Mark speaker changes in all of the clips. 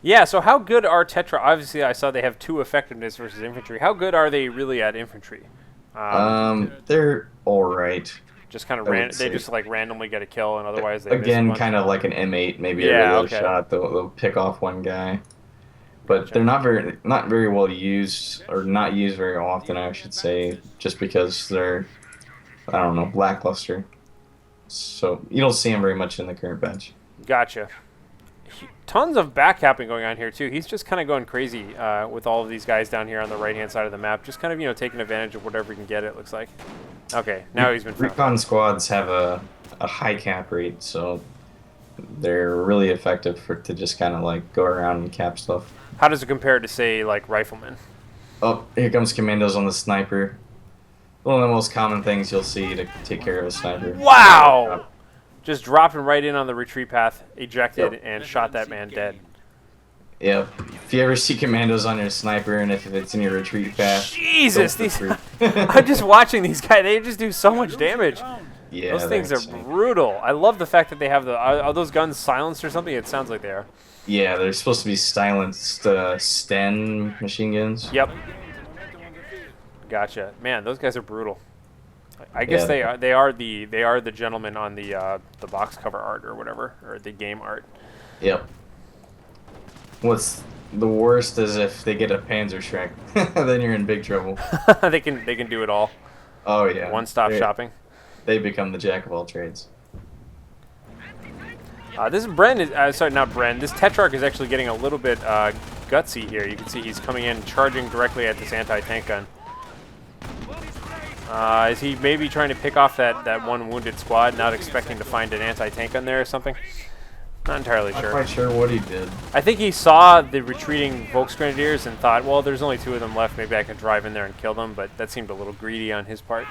Speaker 1: Yeah, so how good are Tetra? Obviously, I saw they have 2 effectiveness versus infantry. How good are they really at infantry?
Speaker 2: They're all right,
Speaker 1: Just kind of
Speaker 2: I would
Speaker 1: they
Speaker 2: say.
Speaker 1: just like randomly get a kill, and otherwise they miss a
Speaker 2: Again,
Speaker 1: bunch.
Speaker 2: kind of like an M8, maybe every
Speaker 1: Yeah,
Speaker 2: other
Speaker 1: okay,
Speaker 2: shot they'll pick off one guy. But
Speaker 1: gotcha.
Speaker 2: they're not very well used or not used very often, I should say, just because they're I don't know lackluster. So you don't see them very much in the current batch.
Speaker 1: Gotcha. Tons of backcapping going on here too. He's just kind of going crazy with all of these guys down here on the right hand side of the map. Just kind of taking advantage of whatever he can get. It looks like. Okay, now he's been found.
Speaker 2: Recon squads have a high cap rate, so they're really effective for to just kind of like go around and cap stuff.
Speaker 1: How does it compare to say like riflemen?
Speaker 2: Oh, here comes commandos on the sniper. One of the most common things you'll see to take care of a sniper.
Speaker 1: Wow! Just dropped him right in on the retreat path, ejected,
Speaker 2: Yep.
Speaker 1: and shot that man dead.
Speaker 2: Yep. If you ever see commandos on your sniper and if it's in your retreat path,
Speaker 1: Jesus,
Speaker 2: don't
Speaker 1: these.
Speaker 2: retreat.
Speaker 1: I'm just watching these guys. They just do so much damage.
Speaker 2: Yeah,
Speaker 1: Those things
Speaker 2: they're
Speaker 1: are
Speaker 2: insane.
Speaker 1: brutal. I love the fact that they have the. Are those guns silenced or something? It sounds like they are.
Speaker 2: Yeah, they're supposed to be silenced Sten machine guns.
Speaker 1: Yep. Gotcha. Man, those guys are brutal. I guess
Speaker 2: Yeah.
Speaker 1: they are. They are the gentlemen on the box cover art or whatever, or the game art.
Speaker 2: Yep. What's the worst is if they get a Panzerschreck, then you're in big trouble.
Speaker 1: They can do it all.
Speaker 2: Oh yeah,
Speaker 1: One stop
Speaker 2: they
Speaker 1: shopping.
Speaker 2: they become the jack of all trades.
Speaker 1: This Bren is sorry, not Bren. This Tetrarch is actually getting a little bit gutsy here. You can see he's coming in, charging directly at this anti-tank gun. Is he maybe trying to pick off that one wounded squad, not expecting to find an anti-tank gun there or something? Not entirely
Speaker 2: Not
Speaker 1: sure.
Speaker 2: quite sure what he did.
Speaker 1: I think he saw the retreating Volksgrenadiers and thought, well, there's only 2 of them left. Maybe I can drive in there and kill them, but that seemed a little greedy on his part.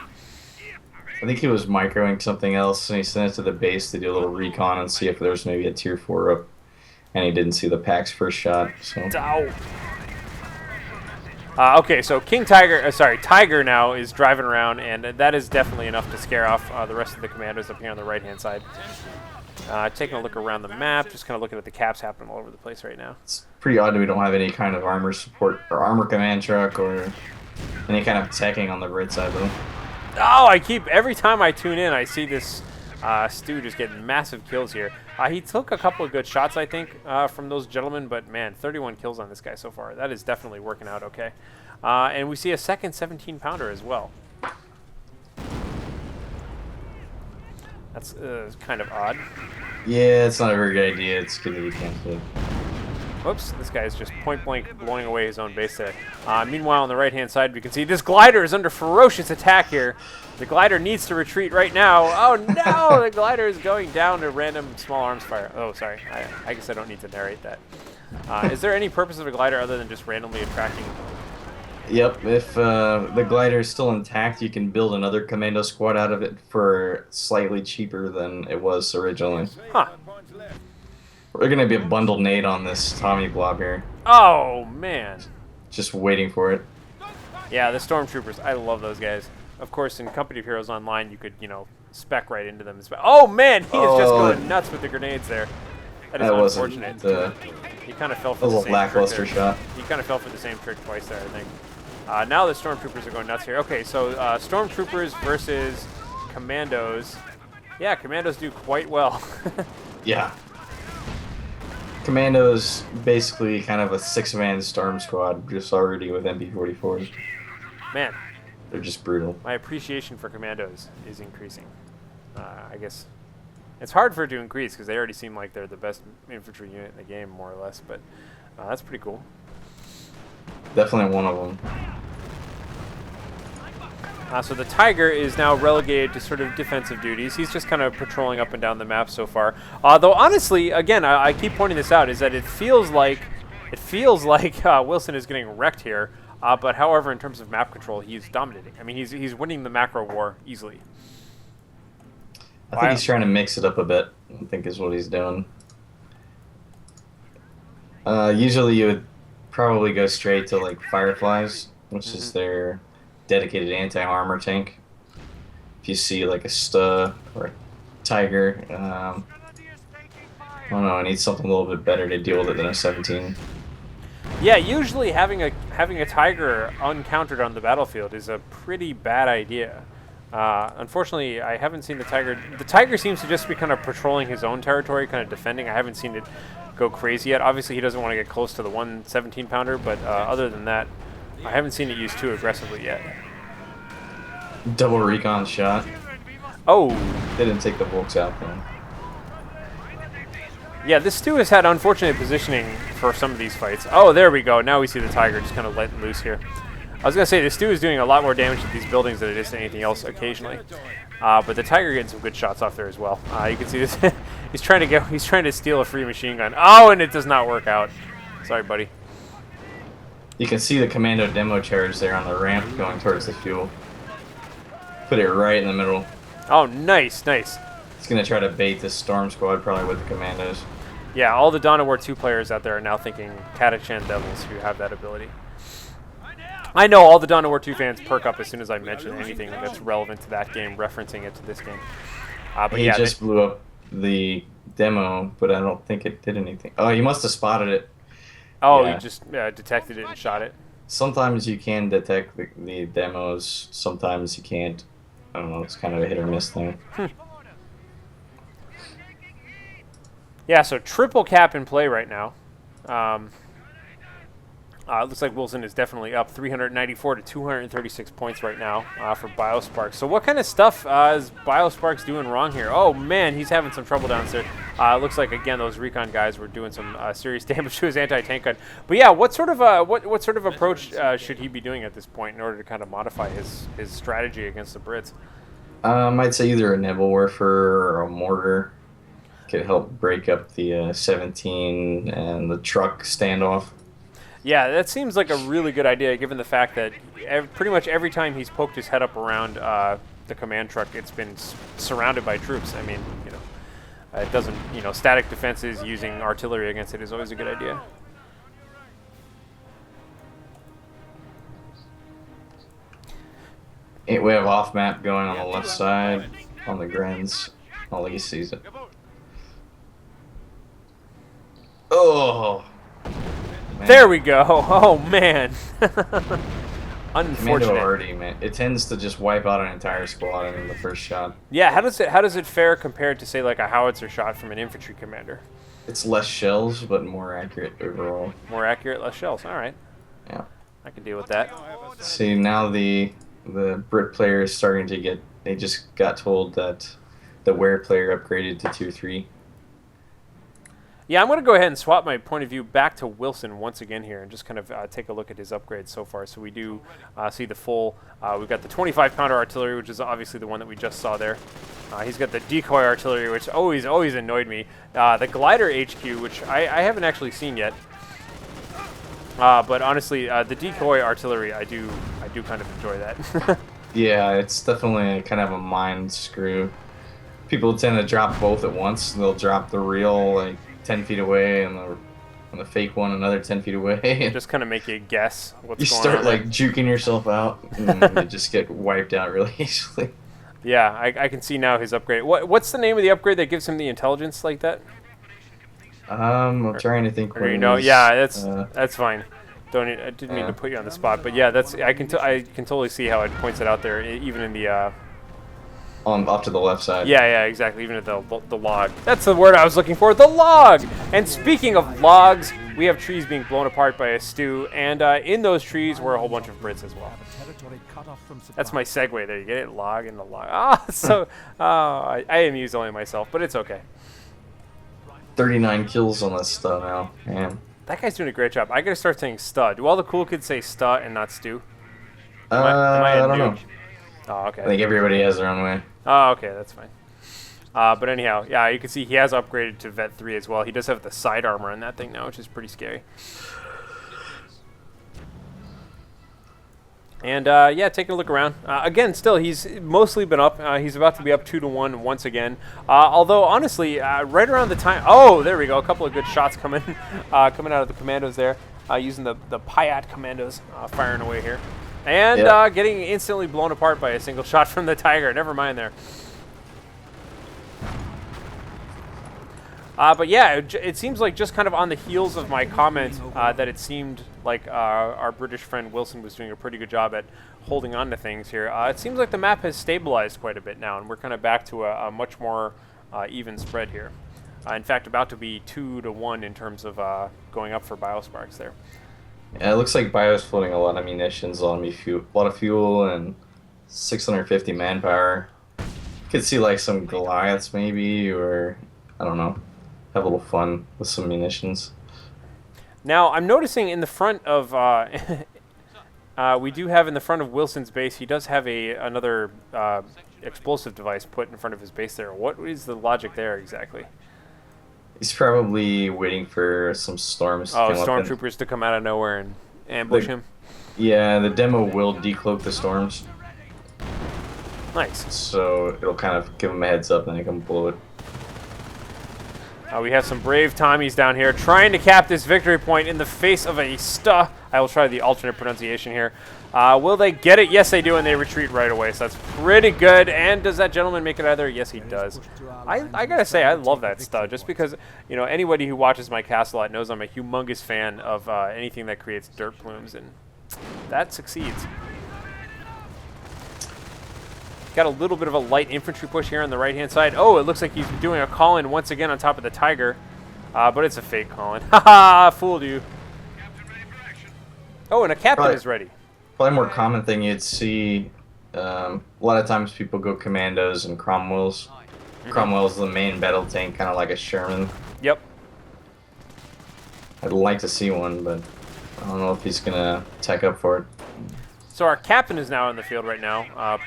Speaker 2: I think he was microing something else, and he sent it to the base to do a little recon and see if there was maybe a tier 4 up, and he didn't see the pack's first shot. So
Speaker 1: Ow. Okay, so Tiger now is driving around, and that is definitely enough to scare off the rest of the commandos up here on the right-hand side. Taking a look around the map, just kind of looking at the caps happening all over the place right now.
Speaker 2: it's pretty odd that we don't have any kind of armor support or armor command truck or any kind of teching on the Brit side though.
Speaker 1: Oh, every time I tune in, I see this Stu just getting massive kills here. He took a couple of good shots, I think, from those gentlemen, but man, 31 kills on this guy so far. That is definitely working out okay. And we see a second 17-pounder as well. That's kind of odd.
Speaker 2: Yeah, it's not a very good idea. It's good that you can't do it.
Speaker 1: Whoops, this guy is just point-blank blowing away his own base there. Meanwhile, on the right-hand side, we can see this glider is under ferocious attack here. The glider needs to retreat right now. Oh, no! The glider is going down to random small arms fire. Oh, sorry. I guess I don't need to narrate that. Is there any purpose of a glider other than just randomly attracting?
Speaker 2: Yep, if the glider is still intact, you can build another commando squad out of it for slightly cheaper than it was originally.
Speaker 1: Huh.
Speaker 2: We're gonna be a bundle nade on this Tommy blob here,
Speaker 1: Oh, man.
Speaker 2: just waiting for it.
Speaker 1: Yeah, the Stormtroopers. I love those guys. Of course, in Company of Heroes Online, you could, spec right into them. Oh, man! He is just going nuts with the grenades there. That is
Speaker 2: That
Speaker 1: unfortunate.
Speaker 2: wasn't
Speaker 1: He kind of fell
Speaker 2: that
Speaker 1: for
Speaker 2: was
Speaker 1: the
Speaker 2: a
Speaker 1: same
Speaker 2: lackluster
Speaker 1: trick there.
Speaker 2: shot.
Speaker 1: He kind of fell for the same trick twice there, I think. Now the Stormtroopers are going nuts here. Okay, so Stormtroopers versus Commandos. Yeah, Commandos do quite well.
Speaker 2: Yeah. Commando's basically kind of a 6-man storm squad just already with MP-44s.
Speaker 1: Man,
Speaker 2: They're just brutal.
Speaker 1: my appreciation for Commandos is increasing. I guess it's hard for it to increase because they already seem like they're the best infantry unit in the game, more or less. But that's pretty cool.
Speaker 2: Definitely one of them.
Speaker 1: So the Tiger is now relegated to sort of defensive duties. He's just kind of patrolling up and down the map so far. Though honestly, again, I keep pointing this out, is that it feels like Wilson is getting wrecked here. But however, in terms of map control, he's dominating. I mean, he's winning the macro war easily.
Speaker 2: I think he's trying to mix it up a bit, I think is what he's doing. Usually you would probably go straight to like Fireflies, which is their dedicated anti-armor tank. If you see like a Stu or a Tiger, I don't know, I need something a little bit better to deal with it than a 17.
Speaker 1: Yeah, usually having a tiger uncountered on the battlefield is a pretty bad idea. Unfortunately, I haven't seen the tiger. The tiger seems to just be kind of patrolling his own territory, kind of defending. I haven't seen it go crazy yet. Obviously, he doesn't want to get close to the 117-pounder, but other than that, I haven't seen it used too aggressively yet.
Speaker 2: Double recon shot.
Speaker 1: Oh!
Speaker 2: They didn't take the Volks out, though.
Speaker 1: Yeah, this Stu has had unfortunate positioning for some of these fights. Oh, there we go. Now we see the tiger just kind of letting loose here. I was going to say, the Stu is doing a lot more damage to these buildings than it is to anything else occasionally. But the tiger getting some good shots off there as well. You can see this. He's trying to steal a free machine gun. Oh, and it does not work out. Sorry, buddy.
Speaker 2: You can see the commando demo charge there on the ramp going towards the fuel. Put it right in the middle.
Speaker 1: Oh, nice, nice.
Speaker 2: It's going to try to bait this storm squad probably with the commandos.
Speaker 1: Yeah, all the Dawn of War 2 players out there are now thinking Catachan Devils who have that ability. I know all the Dawn of War 2 fans perk up as soon as I mention anything that's relevant to that game, referencing it to this game. But
Speaker 2: he
Speaker 1: yeah,
Speaker 2: just blew up the demo, but I don't think it did anything. Oh, you must have spotted it.
Speaker 1: Oh,
Speaker 2: yeah.
Speaker 1: You just detected it and shot it.
Speaker 2: Sometimes you can detect the demos, sometimes you can't. I don't know, it's kind of a hit or miss thing.
Speaker 1: Yeah, so triple cap in play right now. It looks like Wilson is definitely up 394 to 236 points right now for Biosparks. So what kind of stuff is Biosparks doing wrong here? Oh, man, he's having some trouble downstairs. It looks like, again, those recon guys were doing some serious damage to his anti-tank gun. But yeah, what sort of approach should he be doing at this point in order to kind of modify his strategy against the Brits?
Speaker 2: I'd say either a Nebelwerfer or a mortar could help break up the 17 and the truck standoff.
Speaker 1: Yeah, that seems like a really good idea, given the fact that pretty much every time he's poked his head up around the command truck, it's been surrounded by troops. I mean, it doesn't, static defenses using artillery against it is always a good idea.
Speaker 2: We have off map going on the left side on the Grens. Oh, he sees it. Oh! Man.
Speaker 1: There we go. Oh, man. Unfortunate.
Speaker 2: Commando already, man. It tends to just wipe out an entire squad in the first shot.
Speaker 1: Yeah, how does it fare compared to, say, like a howitzer shot from an infantry commander?
Speaker 2: It's less shells, but more accurate overall.
Speaker 1: More accurate, less shells. All right.
Speaker 2: Yeah.
Speaker 1: I can deal with that.
Speaker 2: See, now the Brit player is starting to get... They just got told that the Wehr player upgraded to 2-3.
Speaker 1: Yeah, I'm going to go ahead and swap my point of view back to Wilson once again here and just kind of take a look at his upgrades so far. So we do see the full, we've got the 25-pounder artillery, which is obviously the one that we just saw there. He's got the decoy artillery, which always annoyed me. The glider HQ, which I haven't actually seen yet. But honestly, the decoy artillery, I do kind of enjoy that.
Speaker 2: Yeah, it's definitely kind of a mind screw. People tend to drop both at once. They'll drop the real, like, 10 feet away and the fake one another 10 feet away.
Speaker 1: Just kind of make you guess what's
Speaker 2: you
Speaker 1: going on.
Speaker 2: start like juking yourself out and you just get wiped out really easily.
Speaker 1: Yeah, I can see now his upgrade. What's the name of the upgrade that gives him the intelligence like that?
Speaker 2: I'm trying to think.
Speaker 1: Yeah, that's fine. I didn't mean to put you on the spot, but yeah, I can totally see how it points it out there, even in the.
Speaker 2: Off to the left side.
Speaker 1: Yeah, exactly. Even at the log. That's the word I was looking for. The log. And speaking of logs, we have trees being blown apart by a stew, and in those trees were a whole bunch of Brits as well. That's my segue there. You get it? Log and the log. I amuse only myself, but it's okay.
Speaker 2: 39 kills on this stuff now, man.
Speaker 1: That guy's doing a great job. I gotta start saying stud. Do all the cool kids say stud and not stew?
Speaker 2: I don't know.
Speaker 1: Oh, okay.
Speaker 2: I think everybody has their own way.
Speaker 1: Oh, okay, that's fine. But anyhow, yeah, you can see he has upgraded to Vet 3 as well. He does have the side armor on that thing now, which is pretty scary. And, yeah, taking a look around. Again, still, he's mostly been up. He's about to be up 2-1 once again. Although, honestly, right around the time... Oh, there we go. A couple of good shots coming out of the commandos there, using the Payat commandos firing away here. And getting instantly blown apart by a single shot from the Tiger. Never mind there. But yeah, it seems like just kind of on the heels of my comment that it seemed like our British friend Wilson was doing a pretty good job at holding on to things here. It seems like the map has stabilized quite a bit now, and we're kind of back to a much more even spread here. In fact, about to be 2-1 in terms of going up for Biosparks there.
Speaker 2: Yeah, it looks like Bio's floating a lot of munitions, a lot of fuel, and 650 manpower. You could see like some Goliaths maybe, or I don't know, have a little fun with some munitions.
Speaker 1: Now, I'm noticing in the front of, we do have in the front of Wilson's base, he does have another explosive device put in front of his base there. What is the logic there exactly?
Speaker 2: He's probably waiting for some storms to come up.
Speaker 1: Stormtroopers to come out of nowhere and ambush him?
Speaker 2: Yeah, the demo will decloak the storms.
Speaker 1: Nice.
Speaker 2: So it'll kind of give him a heads up and they can blow it.
Speaker 1: We have some brave Tommies down here trying to cap this victory point in the face of a stuh. I will try the alternate pronunciation here. Will they get it? Yes, they do, and they retreat right away, so that's pretty good. And does that gentleman make it either? Yes, he does. I gotta say, I love that stuh, just because, you know, anybody who watches my cast a lot knows I'm a humongous fan of anything that creates dirt plumes, and that succeeds. Got a little bit of a light infantry push here on the right-hand side. Oh, it looks like he's doing a call-in once again on top of the Tiger. But it's a fake call-in. Haha, fooled you. Oh, and a captain is ready.
Speaker 2: Probably a more common thing you'd see, a lot of times people go commandos and Cromwells. Cromwell's the main battle tank, kind of like a Sherman.
Speaker 1: Yep.
Speaker 2: I'd like to see one, but I don't know if he's going to tech up for it.
Speaker 1: So our captain is now in the field right now.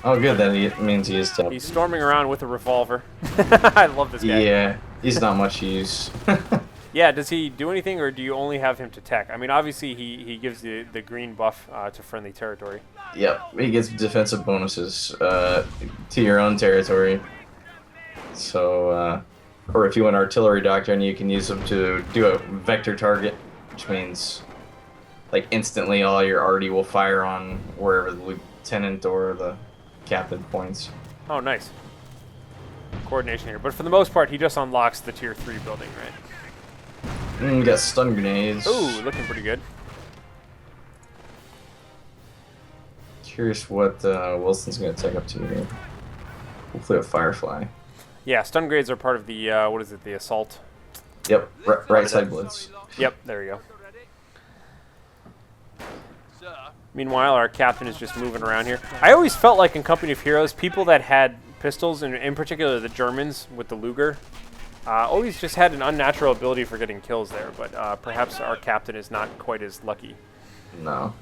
Speaker 2: Oh, good. That means he is tough.
Speaker 1: He's storming around with a revolver. I love this guy.
Speaker 2: Yeah, he's not much use.
Speaker 1: Yeah, does he do anything, or do you only have him to tech? I mean, obviously, he gives the green buff to friendly territory.
Speaker 2: Yep, he gets defensive bonuses to your own territory. So, or if you want artillery doctrine, you can use them to do a vector target, which means, like, instantly all your arty will fire on wherever the lieutenant or the captain points.
Speaker 1: Oh, nice. Coordination here. But for the most part, he just unlocks the tier 3 building, right?
Speaker 2: You got stun grenades.
Speaker 1: Ooh, looking pretty good.
Speaker 2: Curious what Wilson's going to take up to here. Hopefully a Firefly.
Speaker 1: Yeah, stun grenades are part of the, what is it, the assault?
Speaker 2: Yep, right side blitz.
Speaker 1: Yep, there you go. Meanwhile, our captain is just moving around here. I always felt like in Company of Heroes, people that had pistols, and in particular the Germans with the Luger, always just had an unnatural ability for getting kills there, but perhaps our captain is not quite as lucky.
Speaker 2: No.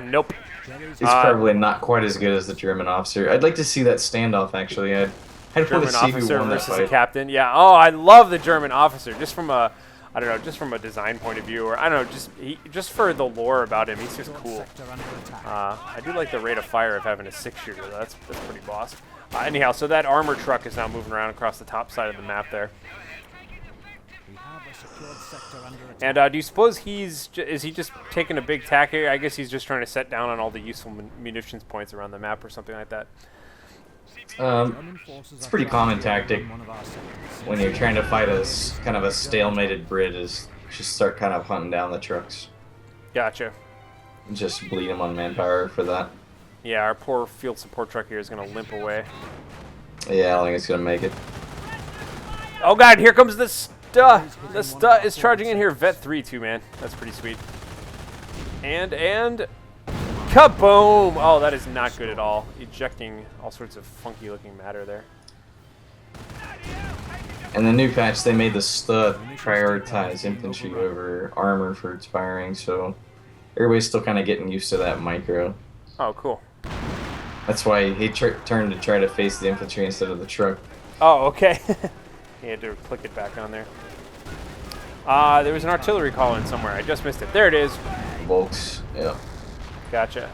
Speaker 1: Nope.
Speaker 2: He's probably not quite as good as the German officer. I'd like to see that standoff, actually. I'd want
Speaker 1: German
Speaker 2: to see
Speaker 1: officer
Speaker 2: who won that
Speaker 1: versus a
Speaker 2: fight.
Speaker 1: captain. Yeah. Oh, I love the German officer. Just from a, I don't know, just from a design point of view, or I don't know, just for the lore about him, he's just cool. I do like the rate of fire of having a 6-shooter. That's pretty boss. Anyhow, so that armor truck is now moving around across the top side of the map there. And do you suppose is he just taking a big tack here? I guess he's just trying to set down on all the useful munitions points around the map or something like that.
Speaker 2: It's a pretty common tactic when you're trying to fight a kind of a stalemated Brit is just start kind of hunting down the trucks.
Speaker 1: Gotcha.
Speaker 2: And just bleed them on manpower for that.
Speaker 1: Yeah, our poor field support truck here is going to limp away.
Speaker 2: Yeah, I don't think it's going to make it.
Speaker 1: Oh god, here comes the stuh! The stuh is charging in here. Vet 3 too, man. That's pretty sweet. And kaboom! Oh, that is not good at all. Ejecting all sorts of funky looking matter there.
Speaker 2: And the new patch, they made the stud prioritize infantry over armor for its firing, so everybody's still kind of getting used to that micro.
Speaker 1: Oh, cool.
Speaker 2: That's why he turned to try to face the infantry instead of the truck.
Speaker 1: Oh, okay. He had to click it back on there. There was an artillery call in somewhere. I just missed it. There it is.
Speaker 2: Volks, yeah.
Speaker 1: Gotcha.